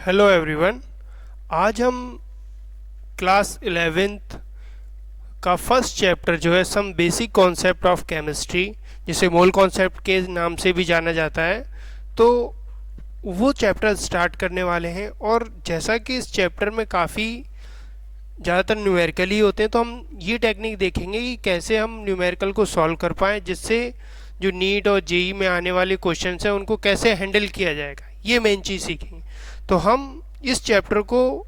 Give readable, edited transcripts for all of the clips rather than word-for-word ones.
Hello everyone. आज हम class 11th का फर्स्ट चैप्टर जो है some basic concept of chemistry, जिसे मोल कॉन्सेप्ट के नाम से भी जाना जाता है, तो वो चैप्टर स्टार्ट करने वाले हैं। और जैसा कि इस चैप्टर में काफ़ी ज़्यादातर न्यूमेरिकल ही होते हैं, तो हम ये टेक्निक देखेंगे कि कैसे हम न्यूमेरिकल को सॉल्व कर पाएँ, जिससे जो नीट और जेई में आने वाले क्वेश्चंस हैं उनको कैसे हैंडल किया जाएगा, ये मेन चीज़ सीखेंगे। तो हम इस चैप्टर को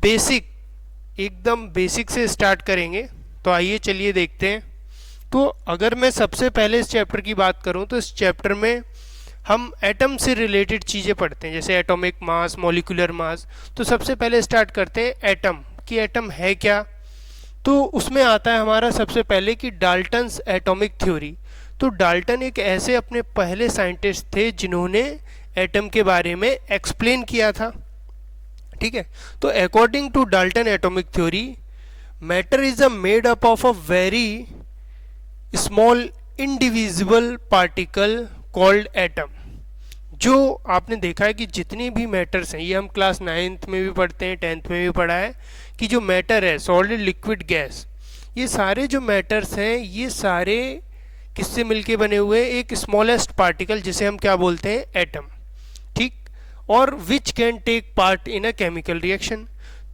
एकदम बेसिक से स्टार्ट करेंगे। तो आइए चलिए देखते हैं। तो अगर मैं सबसे पहले इस चैप्टर की बात करूं, तो इस चैप्टर में हम एटम से रिलेटेड चीज़ें पढ़ते हैं, जैसे एटॉमिक मास, मॉलिक्यूलर मास। तो सबसे पहले स्टार्ट करते हैं एटम कि एटम है क्या। तो उसमें आता है हमारा सबसे पहले कि डाल्टन्स एटॉमिक थ्योरी। तो डाल्टन एक ऐसे अपने पहले साइंटिस्ट थे जिन्होंने एटम के बारे में एक्सप्लेन किया था। ठीक है, तो according to Dalton atomic theory, matter is a made up of a very small indivisible particle called atom. जो आपने देखा है कि जितने भी मैटर्स हैं, ये हम क्लास 9th में भी पढ़ते हैं, 10th में भी पढ़ा है कि जो मैटर है, सॉलिड, लिक्विड, गैस, ये सारे जो मैटर्स हैं ये सारे किससे मिलके बने हुए हैं? एक स्मॉलेस्ट पार्टिकल, जिसे हम क्या बोलते हैं? एटम। ठीक, और which can take part in a chemical reaction.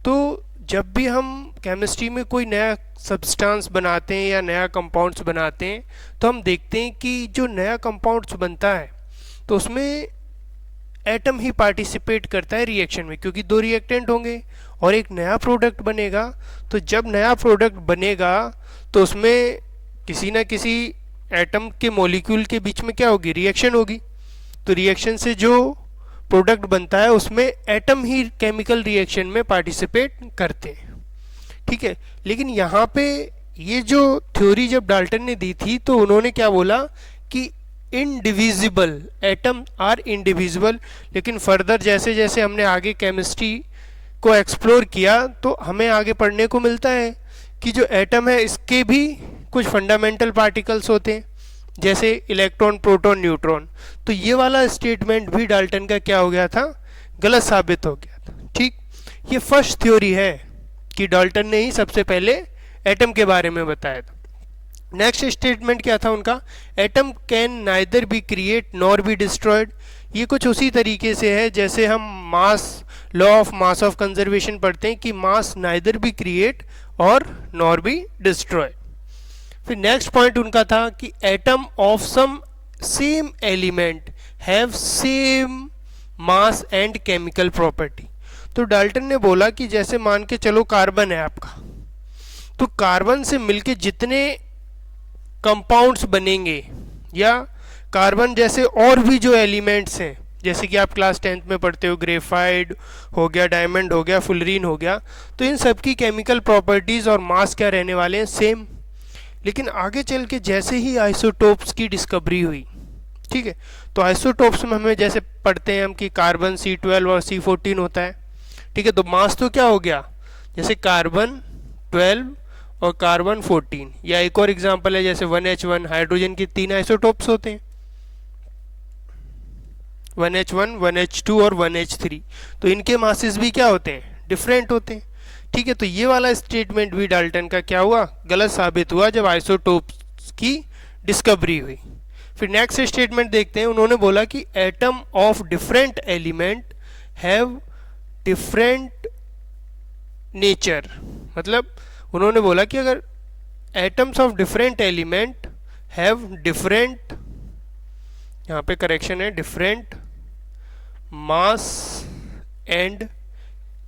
तो जब भी हम केमिस्ट्री में कोई नया सब्सटेंस बनाते हैं या नया कंपाउंड्स बनाते हैं, तो हम देखते हैं कि जो नया कंपाउंड्स बनता है तो उसमें एटम ही पार्टिसिपेट करता है रिएक्शन में, क्योंकि दो रिएक्टेंट होंगे और एक नया प्रोडक्ट बनेगा। तो जब नया प्रोडक्ट बनेगा तो उसमें किसी ना किसी एटम के मॉलिक्यूल के बीच में क्या होगी? रिएक्शन होगी। तो रिएक्शन से जो प्रोडक्ट बनता है उसमें एटम ही केमिकल रिएक्शन में पार्टिसिपेट करते हैं। ठीक है, लेकिन यहाँ पे ये जो थ्योरी जब डाल्टन ने दी थी तो उन्होंने क्या बोला कि इनडिविजिबल, एटम आर इनडिविजिबल। लेकिन फर्दर जैसे जैसे हमने आगे केमिस्ट्री को एक्सप्लोर किया तो हमें आगे पढ़ने को मिलता है कि जो एटम है इसके भी कुछ फंडामेंटल पार्टिकल्स होते हैं, जैसे इलेक्ट्रॉन, प्रोटॉन, न्यूट्रॉन। तो ये वाला स्टेटमेंट भी डाल्टन का क्या हो गया था? गलत साबित हो गया था। ठीक, ये फर्स्ट थ्योरी है कि डाल्टन ने ही सबसे पहले एटम के बारे में बताया था। नेक्स्ट स्टेटमेंट क्या था उनका? Atom can neither be create nor be destroyed. ये कुछ उसी तरीके से है जैसे हम mass, law of mass of conservation पढ़ते हैं कि मास नाइदर बी क्रिएट और नॉर बी डिस्ट्रॉय। फिर नेक्स्ट पॉइंट उनका था कि atom of some same element have same mass and chemical property. तो डाल्टन ने बोला कि जैसे मान के चलो कार्बन है आपका, तो कार्बन से मिलके जितने कंपाउंड्स बनेंगे या कार्बन जैसे और भी जो एलिमेंट्स हैं, जैसे कि आप क्लास 10th में पढ़ते हो, ग्रेफाइट हो गया, डायमंड हो गया, फुलरीन हो गया, तो इन सब की केमिकल प्रॉपर्टीज़ और मास क्या रहने वाले हैं? सेम। लेकिन आगे चल के जैसे ही आइसोटोप्स की डिस्कवरी हुई, ठीक है, तो आइसोटोप्स में हमें जैसे पढ़ते हैं हम कि कार्बन C12 और C14 होता है। ठीक है, तो मास तो क्या हो गया? जैसे कार्बन 12 और कार्बन 14, या एक और एग्जांपल है जैसे 1H1, हाइड्रोजन के 3 आइसोटोप्स होते हैं, 1H1, 1H2 और 1H3। तो इनके मासेस भी क्या होते हैं? डिफरेंट होते हैं। ठीक है, तो ये वाला स्टेटमेंट भी डाल्टन का क्या हुआ? गलत साबित हुआ जब आइसोटोप्स की डिस्कवरी हुई। फिर नेक्स्ट स्टेटमेंट देखते हैं। उन्होंने बोला कि atom of different element have different nature. मतलब उन्होंने बोला कि अगर atoms of different element have different, यहाँ पे करेक्शन है, different mass and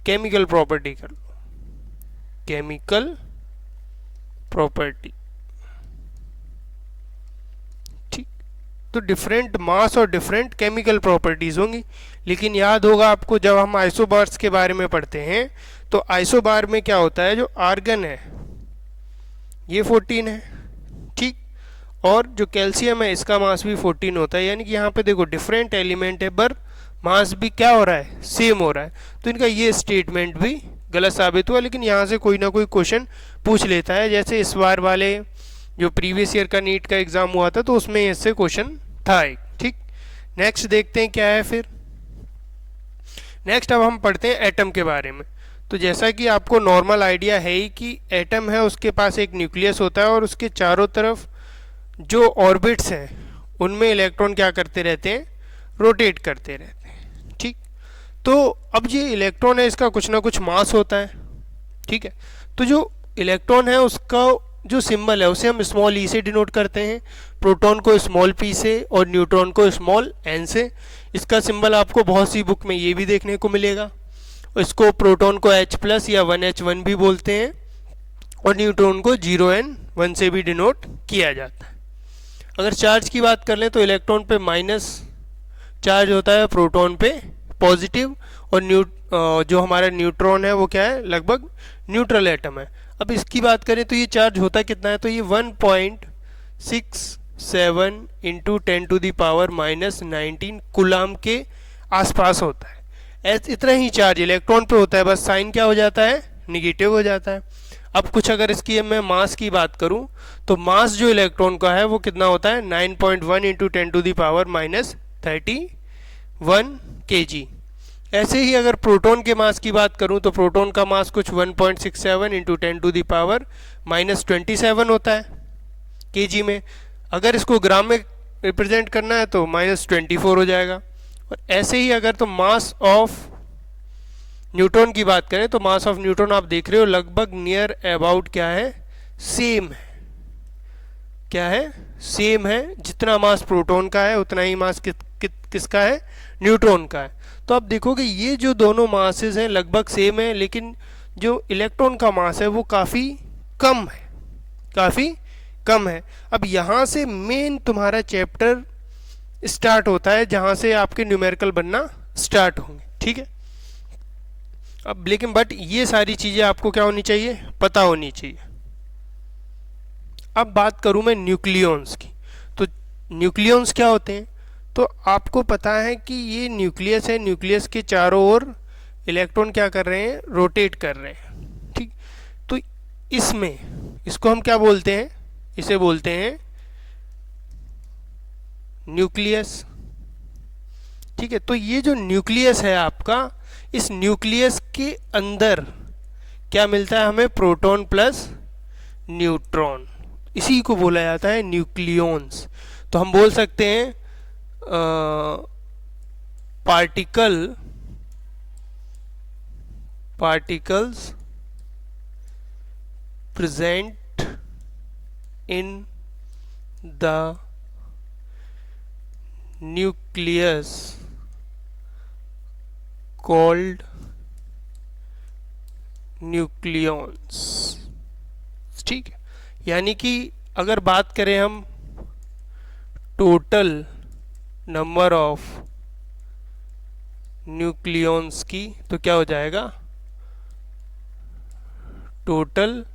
chemical property कर लो, केमिकल प्रॉपर्टी। ठीक, तो डिफरेंट मास और डिफरेंट केमिकल प्रॉपर्टीज होंगी। लेकिन याद होगा आपको जब हम आइसोबार्स के बारे में पढ़ते हैं, तो आइसोबार में क्या होता है? जो आर्गन है ये 14 है, ठीक, और जो कैल्शियम है इसका मास भी 14 होता है। यानी कि यहाँ पे देखो डिफरेंट एलिमेंट है पर मास भी क्या हो रहा है? सेम हो रहा है। तो इनका ये स्टेटमेंट भी गलत साबित हुआ। लेकिन यहाँ से कोई ना कोई क्वेश्चन पूछ लेता है, जैसे इस बार वाले जो प्रीवियस ईयर का नीट का एग्जाम हुआ था तो उसमें इससे क्वेश्चन था एक। ठीक, नेक्स्ट देखते हैं क्या है। फिर नेक्स्ट अब हम पढ़ते हैं एटम के बारे में। तो जैसा कि आपको नॉर्मल आइडिया है ही कि एटम है उसके पास एक न्यूक्लियस होता है और उसके चारों तरफ जो ऑर्बिट्स हैं उनमें इलेक्ट्रॉन क्या करते रहते हैं, रोटेट करते रहते हैं। ठीक, तो अब ये इलेक्ट्रॉन है इसका कुछ ना कुछ मास होता है। ठीक है, तो जो इलेक्ट्रॉन है उसका जो सिंबल है उसे हम स्मॉल ई से डिनोट करते हैं, प्रोटॉन को स्मॉल पी से और न्यूट्रॉन को स्मॉल एन से। इसका सिंबल आपको बहुत सी बुक में ये भी देखने को मिलेगा। इसको प्रोटॉन को H प्लस या 1H1 भी बोलते हैं और न्यूट्रॉन को 0N1 से भी डिनोट किया जाता है। अगर चार्ज की बात कर लें तो इलेक्ट्रॉन पे माइनस चार्ज होता है, प्रोटॉन पे पॉजिटिव, और जो हमारा न्यूट्रॉन है वो क्या है, लगभग न्यूट्रल एटम है। अब इसकी बात करें तो ये चार्ज होता कितना है, तो ये 1.67 इंटू 10⁻⁻19 कूलाम के आसपास होता है। इतना ही चार्ज इलेक्ट्रॉन पे होता है, बस साइन क्या हो जाता है, निगेटिव हो जाता है। अब कुछ अगर इसकी मैं मास की बात करूं तो मास जो इलेक्ट्रॉन का है वो कितना होता है, 9.1 इंटू 10⁻⁻31 kg। ऐसे ही अगर प्रोटॉन के मास की बात करूं तो प्रोटॉन का मास कुछ 1.67 इंटू 10⁻⁻27 होता है kg में। अगर इसको ग्राम में रिप्रेजेंट करना है तो -24 हो जाएगा। और ऐसे ही अगर तो मास ऑफ न्यूट्रॉन की बात करें तो मास ऑफ न्यूट्रॉन आप देख रहे हो लगभग नियर अबाउट क्या है, सेम है। क्या है, सेम है। जितना मास प्रोटॉन का है उतना ही मास किसका है, न्यूट्रॉन का है। तो आप देखोगे ये जो दोनों मासेस हैं लगभग सेम है, लेकिन जो इलेक्ट्रॉन का मास है वो काफ़ी कम है, काफ़ी कम है। अब यहाँ से मेन तुम्हारा चैप्टर स्टार्ट होता है जहाँ से आपके न्यूमेरिकल बनना स्टार्ट होंगे। ठीक है, अब लेकिन बट ये सारी चीज़ें आपको क्या होनी चाहिए, पता होनी चाहिए। अब बात करूँ मैं न्यूक्लियॉन्स की, तो न्यूक्लियॉन्स क्या होते हैं, तो आपको पता है कि ये न्यूक्लियस है, न्यूक्लियस के चारों ओर इलेक्ट्रॉन क्या कर रहे हैं, रोटेट कर रहे हैं। ठीक, तो इसमें इसको हम क्या बोलते हैं, इसे बोलते हैं न्यूक्लियस। ठीक है, तो ये जो न्यूक्लियस है आपका, इस न्यूक्लियस के अंदर क्या मिलता है हमें, प्रोटॉन प्लस न्यूट्रॉन। इसी को बोला जाता है न्यूक्लियॉन्स। तो हम बोल सकते हैं particles present in the nucleus called nucleons. ठीक है, यानी कि अगर बात करें हम टोटल नंबर ऑफ न्यूक्लियॉन्स की तो क्या हो जाएगा, total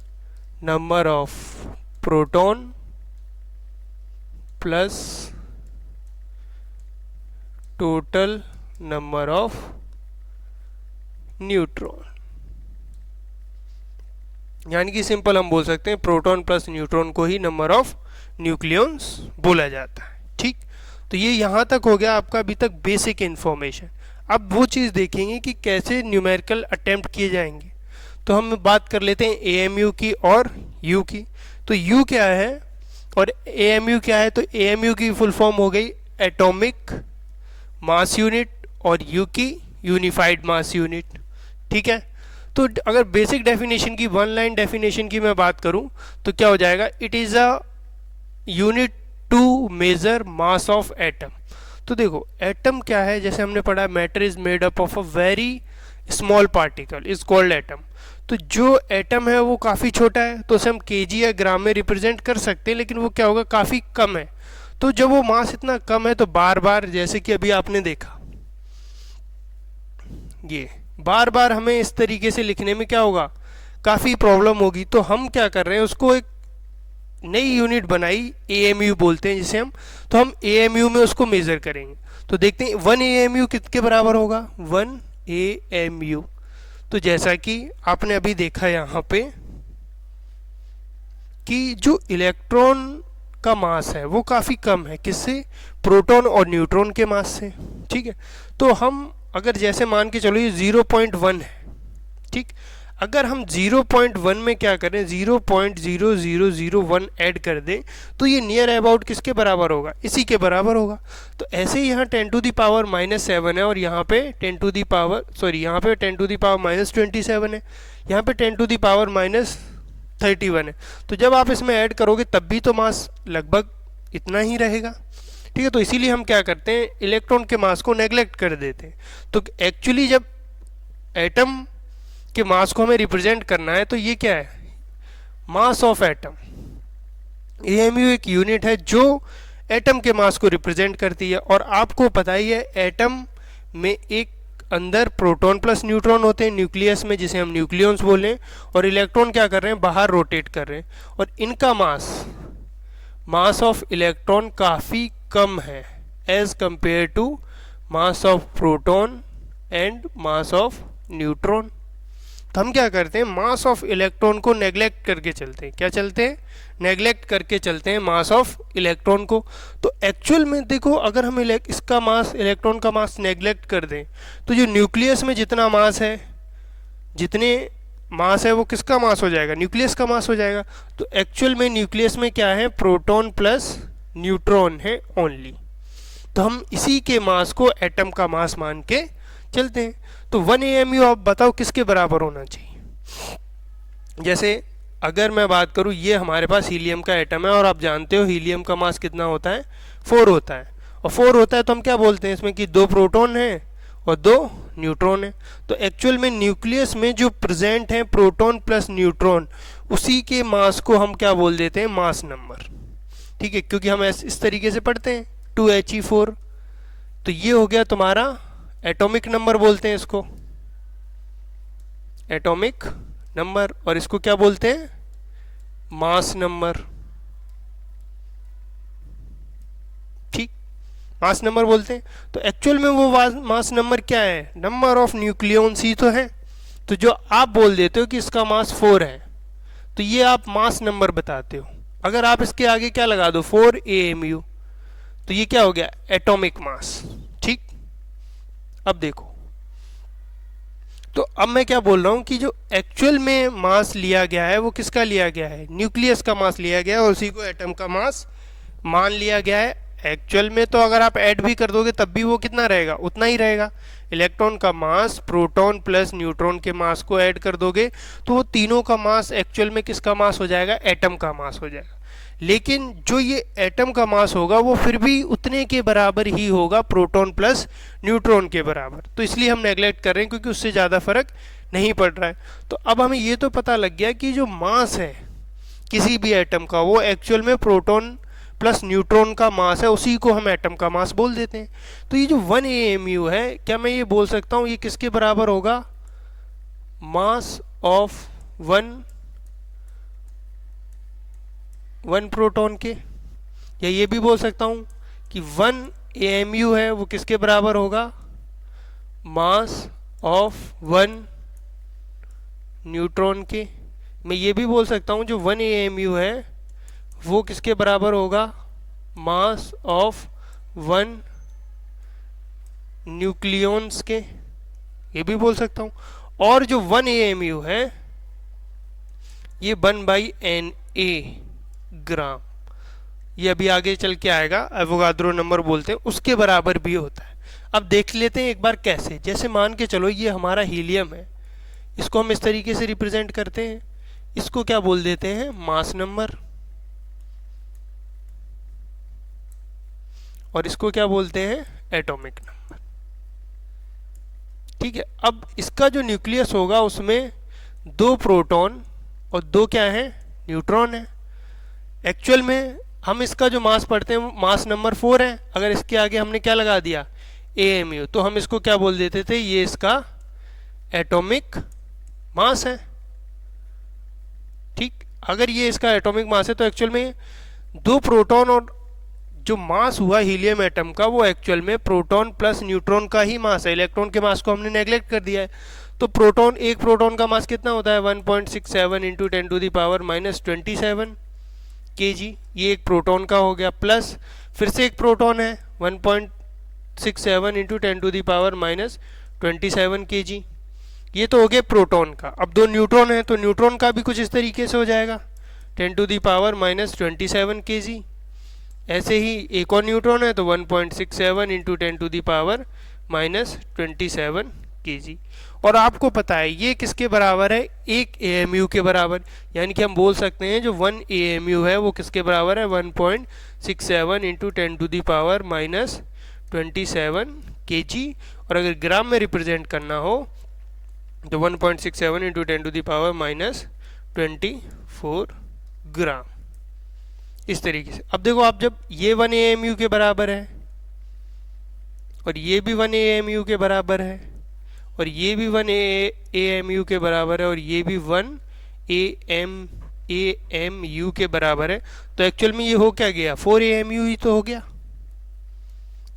number of proton plus total number of neutron. यानी कि सिंपल हम बोल सकते हैं प्रोटॉन प्लस न्यूट्रॉन को ही नंबर ऑफ न्यूक्लियॉन्स बोला जाता है। ठीक, तो ये यहाँ तक हो गया आपका अभी तक बेसिक इन्फॉर्मेशन। अब वो चीज़ देखेंगे कि कैसे न्यूमेरिकल अटेम्प्ट किए जाएंगे। तो हम बात कर लेते हैं एएमयू की और यू की। तो यू क्या है और एएमयू क्या है, तो एएमयू की फुल फॉर्म हो गई एटॉमिक मास यूनिट और यू की यूनिफाइड मास यूनिट। ठीक है, तो अगर बेसिक डेफिनेशन की, वन लाइन डेफिनेशन की मैं बात करूं तो क्या हो जाएगा, it is a unit to measure mass of atom. तो देखो एटम क्या है, जैसे हमने पढ़ा matter is made up of a very small particle is called atom. तो जो एटम है वो काफ़ी छोटा है, तो उसे हम केजी या ग्राम में रिप्रेजेंट कर सकते हैं, लेकिन वो क्या होगा, काफ़ी कम है। तो जब वो मास इतना कम है तो बार बार, जैसे कि अभी आपने देखा, ये बार बार हमें इस तरीके से लिखने में क्या होगा, काफ़ी प्रॉब्लम होगी। तो हम क्या कर रहे हैं, उसको एक नई यूनिट बनाई, एएमयू बोलते हैं जिसे हम। तो हम एएमयू में उसको मेजर करेंगे। तो देखते हैं 1 एएमयू किसके बराबर होगा, 1 एएमयू। तो जैसा कि आपने अभी देखा यहाँ पे कि जो इलेक्ट्रॉन का मास है वो काफ़ी कम है, किससे, प्रोटॉन और न्यूट्रॉन के मास से। ठीक है, तो हम अगर जैसे मान के चलो ये 0.1 है, ठीक, अगर हम 0.1 में क्या करें 0.0001 ऐड कर दें तो ये नियर अबाउट किसके बराबर होगा, इसी के बराबर होगा। तो ऐसे ही यहाँ 10 टू दी पावर -7 है और यहाँ पे 10 टू दी पावर यहाँ पे 10 टू दी पावर -27 है, यहाँ पे 10 टू दी पावर -31 है। तो जब आप इसमें ऐड करोगे तब भी तो मास लगभग इतना ही रहेगा, ठीक है। तो इसीलिए हम क्या करते हैं, इलेक्ट्रॉन के मास को नेग्लेक्ट कर देते हैं। तो एक्चुअली जब एटम के मास को हमें रिप्रेजेंट करना है तो ये क्या है, मास ऑफ एटम। एएमयू एक यूनिट है जो एटम के मास को रिप्रेजेंट करती है। और आपको पता ही है एटम में एक अंदर प्रोटॉन प्लस न्यूट्रॉन होते हैं न्यूक्लियस में, जिसे हम न्यूक्लियॉन्स बोलें, और इलेक्ट्रॉन क्या कर रहे हैं, बाहर रोटेट कर रहे हैं। और इनका मास ऑफ इलेक्ट्रॉन काफ़ी कम है as compare to mass of proton and mass of neutron. तो हम क्या करते हैं, मास ऑफ इलेक्ट्रॉन को नेग्लेक्ट करके चलते हैं। क्या चलते हैं, नेग्लेक्ट करके चलते हैं मास ऑफ इलेक्ट्रॉन को। तो एक्चुअल में देखो, अगर हम इसका मास, इलेक्ट्रॉन का मास नेग्लेक्ट कर दें तो जो न्यूक्लियस में जितना मास है, जितने मास है वो किसका मास हो जाएगा, न्यूक्लियस का मास हो जाएगा। तो एक्चुअल में न्यूक्लियस में क्या है, प्रोटॉन प्लस न्यूट्रॉन है ओनली। तो हम इसी के मास को एटम का मास मान के चलते हैं। तो 1 AMU आप बताओ किसके बराबर होना चाहिए। जैसे अगर मैं बात करूं, ये हमारे पास हीलियम का एटम है और आप जानते हो हीलियम का मास कितना होता है, 4 होता है। और 4 होता है तो हम क्या बोलते हैं इसमें कि 2 प्रोटॉन हैं और 2 न्यूट्रॉन हैं। तो एक्चुअल में न्यूक्लियस में जो प्रेजेंट है प्रोटॉन प्लस न्यूट्रॉन, उसी के मास को हम क्या बोल देते हैं, मास नंबर, ठीक है। क्योंकि हम इस तरीके से पढ़ते हैं 2He4। तो ये हो गया तुम्हारा एटॉमिक नंबर, बोलते हैं इसको एटॉमिक नंबर, और इसको क्या बोलते हैं, मास नंबर, ठीक, मास नंबर बोलते हैं। तो एक्चुअल में वो मास नंबर क्या है, नंबर ऑफ न्यूक्लियॉन्स ही तो है। तो जो आप बोल देते हो कि इसका मास 4 है, तो ये आप मास नंबर बताते हो। अगर आप इसके आगे क्या लगा दो 4 AMU, तो ये क्या हो गया, एटॉमिक मास, ठीक। अब देखो, तो अब मैं क्या बोल रहा हूं कि जो एक्चुअल में मास लिया गया है वो किसका लिया गया है, न्यूक्लियस का मास लिया गया है, और उसी को एटम का मास मान लिया गया है। एक्चुअल में तो अगर आप ऐड भी कर दोगे तब भी वो कितना रहेगा, उतना ही रहेगा। इलेक्ट्रॉन का मास प्रोटॉन प्लस न्यूट्रॉन के मास को ऐड कर दोगे तो वो तीनों का मास एक्चुअल में किसका मास हो जाएगा, एटम का मास हो जाएगा। लेकिन जो ये एटम का मास होगा वो फिर भी उतने के बराबर ही होगा, प्रोटॉन प्लस न्यूट्रॉन के बराबर। तो इसलिए हम नेग्लेक्ट कर रहे हैं क्योंकि उससे ज़्यादा फर्क नहीं पड़ रहा है। तो अब हमें ये तो पता लग गया कि जो मास है किसी भी एटम का वो एक्चुअल में प्रोटॉन प्लस न्यूट्रॉन का मास है, उसी को हम एटम का मास बोल देते हैं। तो ये जो 1 AMU है, क्या मैं ये बोल सकता हूँ ये किसके बराबर होगा, मास ऑफ वन प्रोटॉन के। या ये भी बोल सकता हूँ कि 1 AMU है वो किसके बराबर होगा, मास ऑफ 1 न्यूट्रॉन के। मैं ये भी बोल सकता हूँ जो 1 AMU है वो किसके बराबर होगा, मास ऑफ 1 न्यूक्लियॉन्स के, ये भी बोल सकता हूँ। और जो 1 AMU है ये 1/Na ग्राम, ये अभी आगे चल के आएगा, एवोगाद्रो नंबर बोलते हैं, उसके बराबर भी होता है। अब देख लेते हैं एक बार कैसे। जैसे मान के चलो ये हमारा हीलियम है, इसको हम इस तरीके से रिप्रेजेंट करते हैं, इसको क्या बोल देते हैं, मास नंबर, और इसको क्या बोलते हैं, एटॉमिक नंबर, ठीक है। अब इसका जो न्यूक्लियस होगा उसमें 2 प्रोटॉन और 2 क्या है, न्यूट्रॉन है। एक्चुअल में हम इसका जो मास पढ़ते हैं मास नंबर 4 है। अगर इसके आगे हमने क्या लगा दिया, AMU, तो हम इसको क्या बोल देते थे, ये इसका एटॉमिक मास है, ठीक। अगर ये इसका एटॉमिक मास है तो एक्चुअल में 2 प्रोटॉन और जो मास हुआ हीलियम एटम का वो एक्चुअल में प्रोटॉन प्लस न्यूट्रॉन का ही मास है। इलेक्ट्रॉन के मास को हमने नेग्लेक्ट कर दिया है। तो प्रोटॉन, एक प्रोटॉन का मास कितना होता है, 1.67 into 10 to the power -27 kg, ये एक प्रोटॉन का हो गया। प्लस फिर से एक प्रोटॉन है 1.67 into 10 to the power 27 kg। ये तो हो गया प्रोटॉन का। अब दो न्यूट्रॉन है तो न्यूट्रॉन का भी कुछ इस तरीके से हो जाएगा 10 to the power minus 27 kg। ऐसे ही एक और न्यूट्रॉन है तो 1.67 into 10 to the power minus 27 kg। और आपको पता है ये किसके बराबर है, एक AMU के बराबर, यानी कि हम बोल सकते हैं जो 1 AMU है वो किसके बराबर है 1.67 into 10 to the power minus 27 kg। और अगर ग्राम में रिप्रेजेंट करना हो तो 1.67 into 10 to the power minus 24 gram, इस तरीके से। अब देखो आप जब ये 1 AMU के बराबर है और ये भी 1 AMU के बराबर है और ये भी 1 AMU के बराबर है और ये भी 1 AMU के बराबर है, तो एक्चुअल में ये हो क्या गया 4 AMU ही तो हो गया।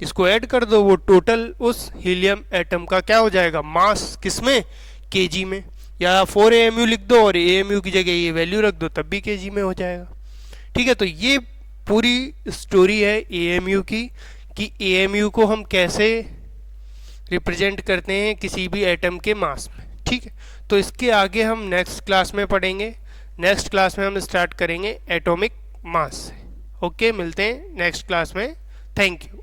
इसको ऐड कर दो, वो टोटल उस हीलियम एटम का क्या हो जाएगा मास, किसमें, केजी में। या 4 AMU लिख दो और AMU की जगह ये वैल्यू रख दो तब भी केजी में हो जाएगा। ठीक है, तो ये पूरी स्टोरी है AMU की कि AMU को हम कैसे रिप्रेजेंट करते हैं किसी भी एटम के मास में। ठीक है, तो इसके आगे हम नेक्स्ट क्लास में पढ़ेंगे। नेक्स्ट क्लास में हम स्टार्ट करेंगे एटॉमिक मास से। ओके, मिलते हैं नेक्स्ट क्लास में। Thank you.